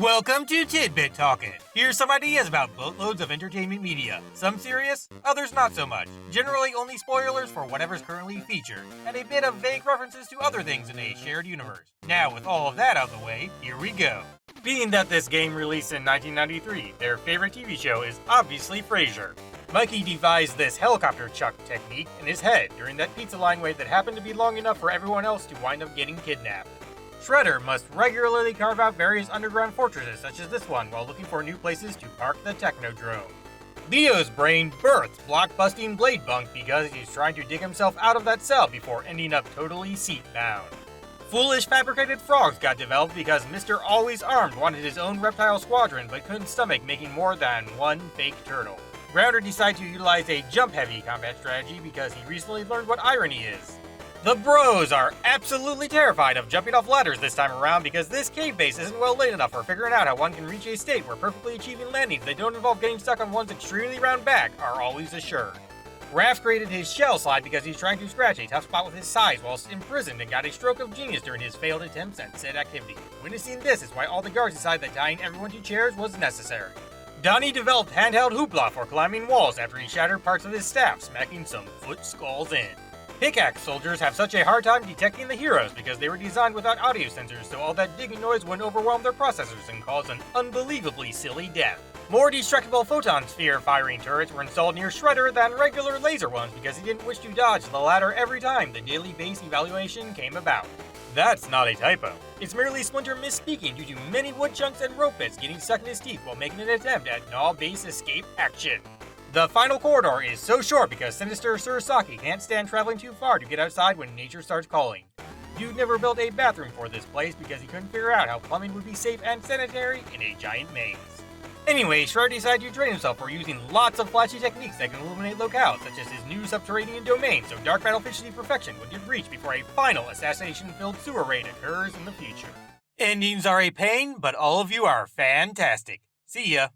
Welcome to Tidbit Talkin. Here's some ideas about boatloads of entertainment media. Some serious, others not so much. Generally only spoilers for whatever's currently featured, and a bit of vague references to other things in a shared universe. Now, with all of that out of the way, here we go. Being that this game released in 1993, their favorite TV show is obviously Frasier. Mikey devised this helicopter chuck technique in his head during that pizza line wait that happened to be long enough for everyone else to wind up getting kidnapped. Shredder must regularly carve out various underground fortresses such as this one while looking for new places to park the Technodrome. Leo's brain birthed block-busting Blade Bunk because he's trying to dig himself out of that cell before ending up totally seat-bound. Foolish fabricated frogs got developed because Mr. Always Armed wanted his own reptile squadron but couldn't stomach making more than one fake turtle. Grounder decided to utilize a jump-heavy combat strategy because he recently learned what irony is. The Bros are absolutely terrified of jumping off ladders this time around because this cave base isn't well laid enough for figuring out how one can reach a state where perfectly achieving landings that don't involve getting stuck on one's extremely round back are always assured. Raph created his shell slide because he's trying to scratch a tough spot with his size whilst imprisoned and got a stroke of genius during his failed attempts at said activity. Witnessing this is why all the guards decided that tying everyone to chairs was necessary. Donnie developed handheld hoopla for climbing walls after he shattered parts of his staff, smacking some foot skulls in. Pickaxe soldiers have such a hard time detecting the heroes because they were designed without audio sensors, so all that digging noise wouldn't overwhelm their processors and cause an unbelievably silly death. More destructible photon sphere firing turrets were installed near Shredder than regular laser ones because he didn't wish to dodge the ladder every time the daily base evaluation came about. That's not a typo. It's merely Splinter misspeaking due to many wood chunks and rope bits getting stuck in his teeth while making an attempt at gnaw base escape action. The final corridor is so short because Sinister Sir Saki can't stand traveling too far to get outside when nature starts calling. Dude never built a bathroom for this place because he couldn't figure out how plumbing would be safe and sanitary in a giant maze. Anyway, Shredder decided to train himself for using lots of flashy techniques that can illuminate locales, such as his new subterranean domain, so Dark Battlefish to perfection would get reached before a final assassination-filled sewer raid occurs in the future. Endings are a pain, but all of you are fantastic. See ya.